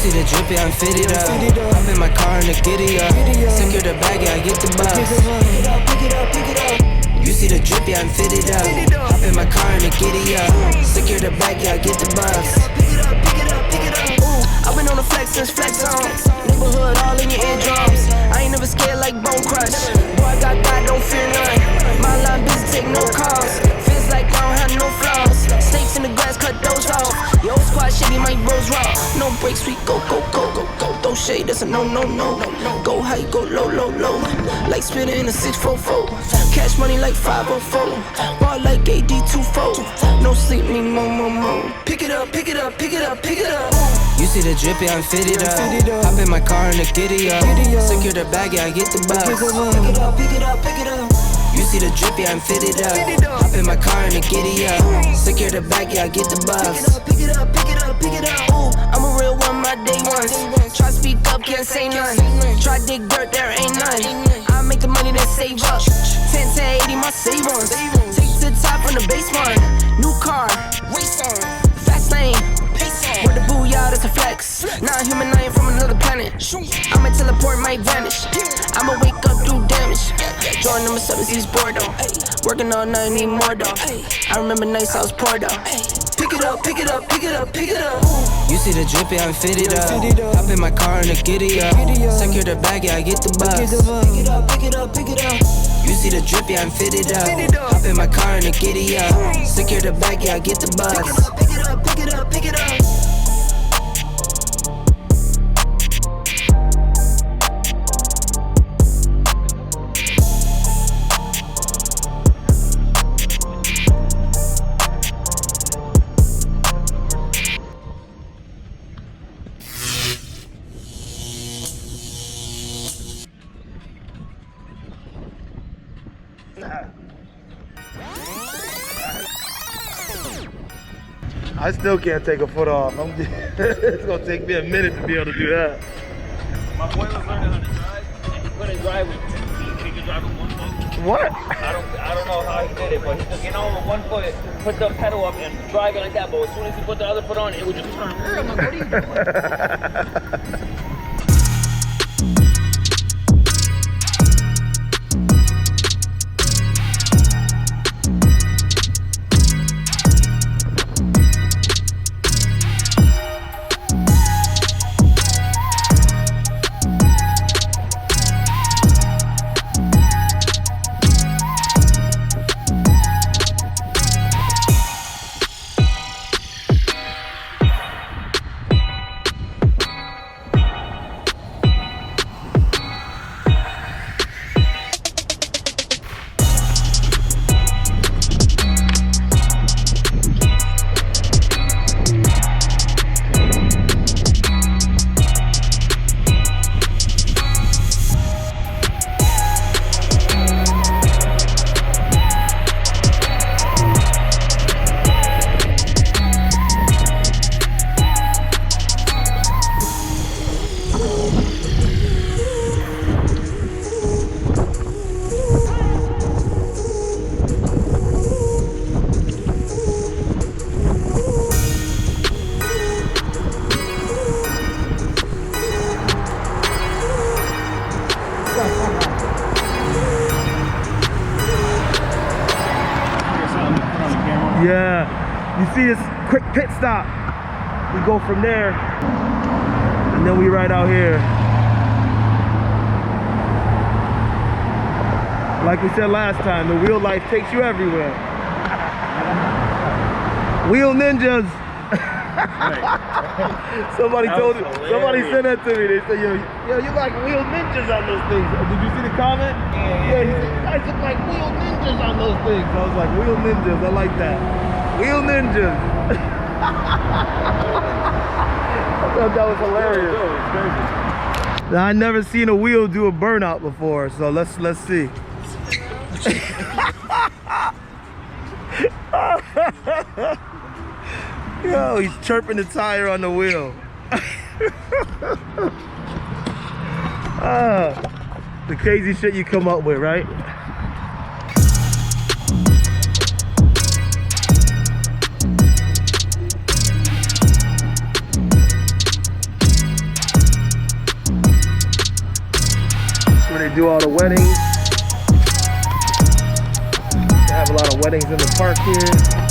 see the drippy, I'm fitted up. Hop in my car and the giddy up. Secure the bag, yeah, I get the bus. Pick it up, pick it up, pick it up. You see the drippy, I'm fitted up. Hop in my car and the giddy up. Secure the bag, yeah, I get the bus. Pick it up, pick it up, pick it up. Ooh, I've been on the flex since flex on. Neighborhood all in your eardrums. I ain't never scared like Bone Crush. Boy, I got God, don't fear none. My line busy, take no calls. Feels like I don't have no flaws. Snakes in the grass, cut those off. Yo, squad shitty, my bros raw. No breaks, we go, go, go, go, go. Throw shade, that's a no, no, no. Go high, go low, low, low. Like spinning in a 644. Cash money like 504. Ball like AD24. No sleep, need more, more, more. Pick it up, pick it up, pick it up, pick it up. You see the drippy, I'm fitted up. Hop in my car and the giddy up. Secure the bag, yeah, I get the bus. Pick it up, pick it up, pick it up. You see the drippy, I'm fitted up. Hop in my car and the giddy up. Secure the bag, yeah, I get the bus. Pick it up, pick it up, pick it up. Ooh, I'm a real one, my day ones. Try speak up, can't say none. Try dig dirt, there ain't none. I make the money that save up. 10 to 80, my save ones. Take to the top on the base one. New car, race on, fast lane. With the booyah, that's a flex. Not human, I ain't from another planet. I'ma teleport, might vanish. I'ma wake up, do damage. Drawing number 7, East Bordeaux. Working all night, need more though. I remember nights I was poor though. Pick it up, pick it up, pick it up, pick it up. You see the drippy, I'm fitted up. Hop in my car and the giddy up. Secure the bag, yeah, I get the bus. Pick it up, pick it up, pick it up. You see the drippy, I'm fitted up. Hop in my car and the giddy up. Secure the bag, yeah, I get the bus. Pick it up, pick it up, pick it up. I still can't take a foot off. It's gonna take me a minute to be able to do that. My boy was learning how to drive, and he couldn't drive with 2 feet. He could drive with 1 foot. What? I don't know how he did it, but he could get on with 1 foot, put the pedal up, and drive it like that. But as soon as he put the other foot on, it would just turn. I'm like, what are you doing? Yeah, you see this quick pit stop. We go from there, and then we ride out here. Like we said last time, the wheel life takes you everywhere. Wheel ninjas. Somebody said that to me. They said, yo, you like wheel ninjas on those things. Did you see the comment? Yeah, he said, you guys look like wheel ninjas on those things. I was like, wheel ninjas, I like that. Wheel ninjas. I thought that was hilarious. Now, I never seen a wheel do a burnout before, so let's see. Yo, he's chirping the tire on the wheel. The crazy shit you come up with, right? do all the weddings. They have a lot of weddings in the park here.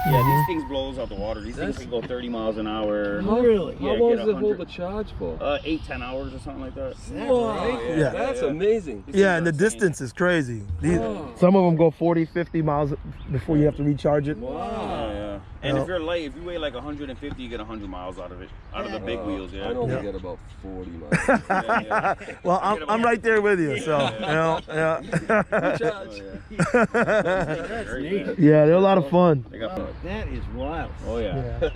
Yeah, these things blows out the water. These things can go 30 miles an hour. Oh, really? Yeah, How long does it hold the charge for? 8-10 hours or something like that. Wow, Yeah. That's amazing. Yeah, and the distance is crazy. Some of them go 40, 50 miles before you have to recharge it. Wow. Yeah. And if you're light, if you weigh like 150, you get 100 miles out of it, out of the big wheels. Yeah. I only get about 40 miles. Well, I'm right there with you. So, you know, yeah. That's neat. Yeah, they're a lot of fun. That is wild. Oh yeah.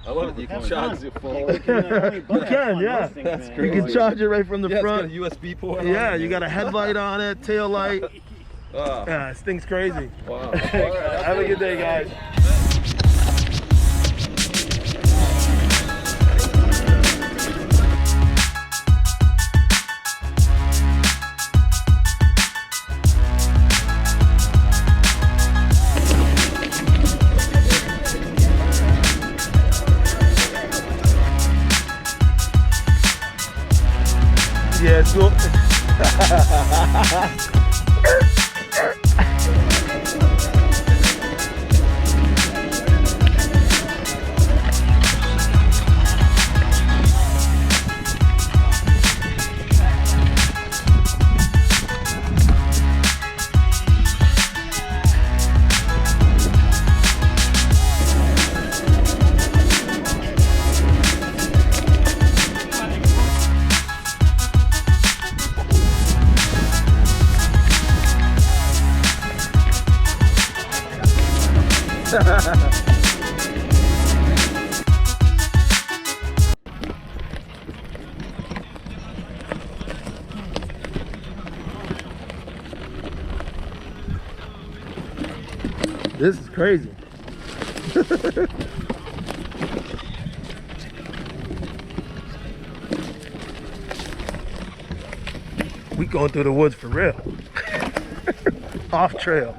I love it. You can charge your phone. You can, yeah. That's You crazy. can charge it right from the front. It's got a USB port. Yeah, you got a headlight on it, tail light. Yeah, this thing's crazy. Wow. Have a good day, guys. Yeah, it's cool. This is crazy. We going through the woods for real. Off trail.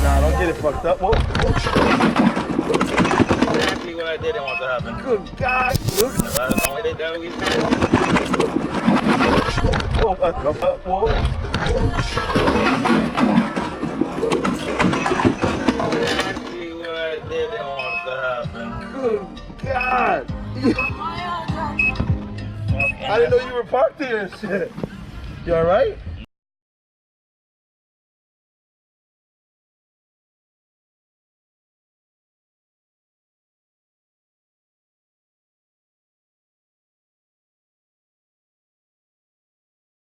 Nah, don't get it fucked up. Whoa. Exactly what I didn't want to happen. Good God. Look. That's the only thing that we did. Whoa. Exactly what I didn't want to happen. Good God. I didn't know you were parked here and shit. You alright?